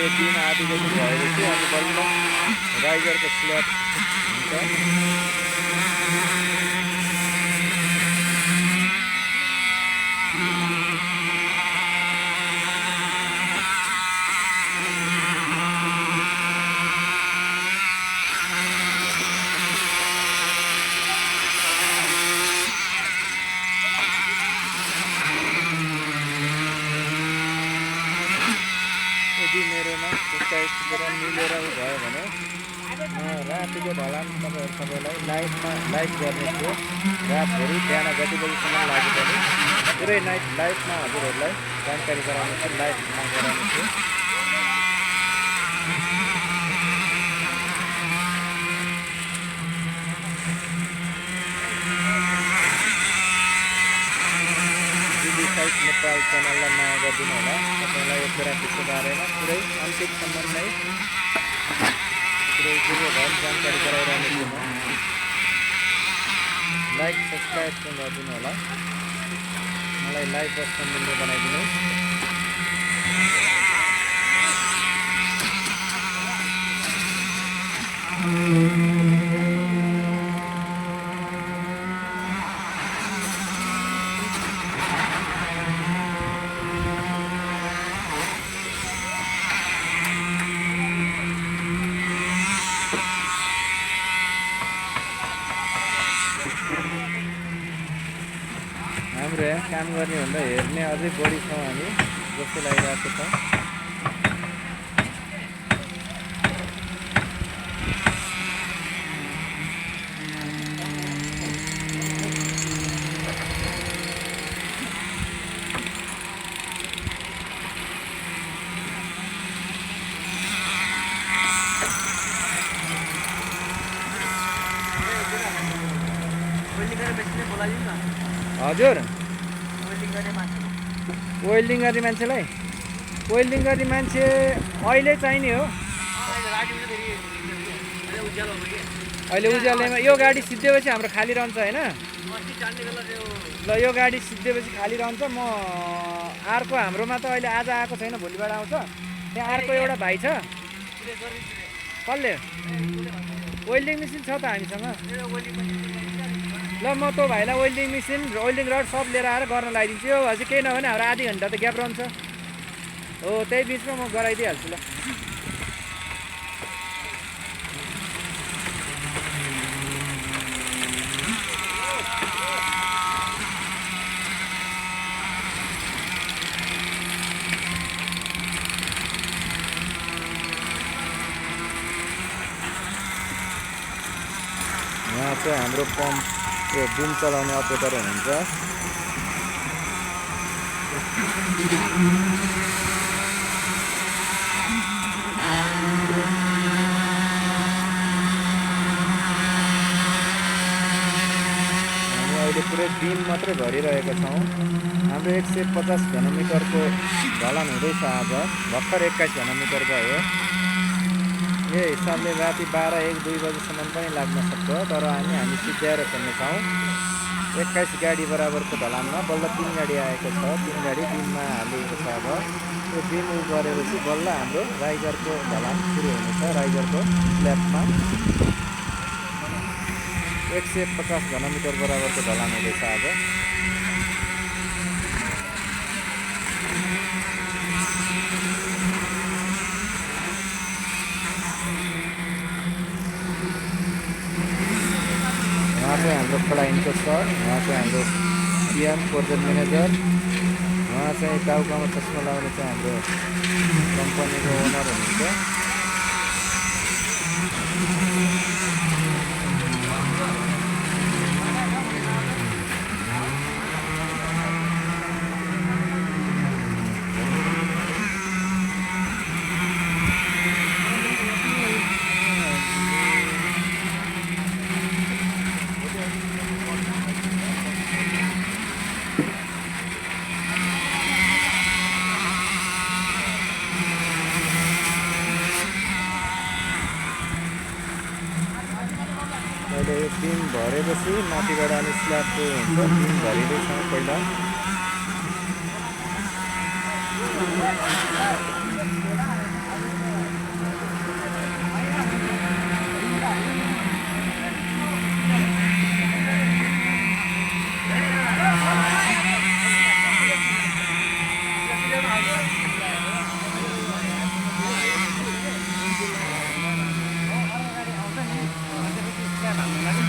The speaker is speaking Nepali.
यो दिन आधी जति भएपछि अनि बल्ल राइजरको स्ल्याब हुन्छ। यदि मेरोमा सब्सक्राइब मिलेर भयो भने रातिको ढलान सबैलाई लाइभ गर्ने थियो। रातभरि बिहान जति बजीसम्म लाग्यो पनि पुरै नाइट लाइभमा हजुरहरूलाई जानकारी गराउने थियो, लाइभमा गराउने थियो। नेपाल च्यानललाई माया गरिदिनु होला। तपाईँलाई यो ग्राफिक्सको बारेमा पुरै अन्तिमसम्म नै पुरै जानकारी गराइरहने छु म। लाइक सब्सक्राइब पनि गरिदिनु होला। मलाई लाइभ बस्न मिल्ने बनाइदिनु। हाम्रो यहाँ काम गर्ने भन्दा हेर्ने अझै बढी छौँ हामी जस्तो लागिरहेको छ। हजुर वेल्डिङ गर्ने मान्छेलाई वेल्डिङ गर्ने मान्छे अहिले चाहिने हो। अहिले उज्यालोमा यो गाडी सिद्धेपछि हाम्रो खाली रहन्छ होइन। ल यो गाडी सिद्धेपछि खाली रहन्छ। म अर्को हाम्रोमा त अहिले आज आएको छैन, भोलिबाट आउँछ। त्यहाँ अर्को एउटा भाइ छ। कसले वेल्डिङ मेसिन छ त हामीसँग। ल म त्यो भाइलाई वेल्डिङ मेसिन वेल्डिङ रड सब लिएर आएर गर्न लगाइदिन्छु। यो अझै केही नभने हाम्रो आधी घन्टा त ग्याप रहन्छ हो, त्यही बिचमा म गराइदिइहाल्छु। ल यहाँ चाहिँ हाम्रो पम्प यो बुम चलाउने अपरेटर हुनुहुन्छ। हामी अहिले पुरै दिन मात्रै भरिरहेका छौँ। हाम्रो 150 घनमिटरको ढलान हुँदैछ। आज भर्खर 21 घनमिटर गयो। यो हिसाबले राति 12, 1, 2 बजीसम्म पनि लाग्न सक्छ। तर हामी सिद्ध्याएर खेल्नेछौँ। 21 गाडी बराबरको ढलानमा बल्ल 3 गाडी आएको छ। 3 गाडी दिनमा हालिएको छ। अब यो दिन गरेपछि बल्ल हाम्रो राइजरको ढलान सुरु हुनेछ। राइजरको स्ल्याबमा 150 घनमिटर बराबरको ढलान हुँदैछ आज। वहाँ चाहिँ हाम्रो क्लाइन्टको सर, वहाँ चाहिँ हाम्रो पिएम प्रोजेक्ट म्यानेजर, वहाँ चाहिँ टाउकामा चस्मा लगाउने चाहिँ हाम्रो कम्पनीको ओनर हुनुहुन्छ। अहिले यो दिन भरेपछि माथिबाट अनि स्ल्याबको हुन्छ। दिन भरिँदैछ पहिला। भाग्नु लागि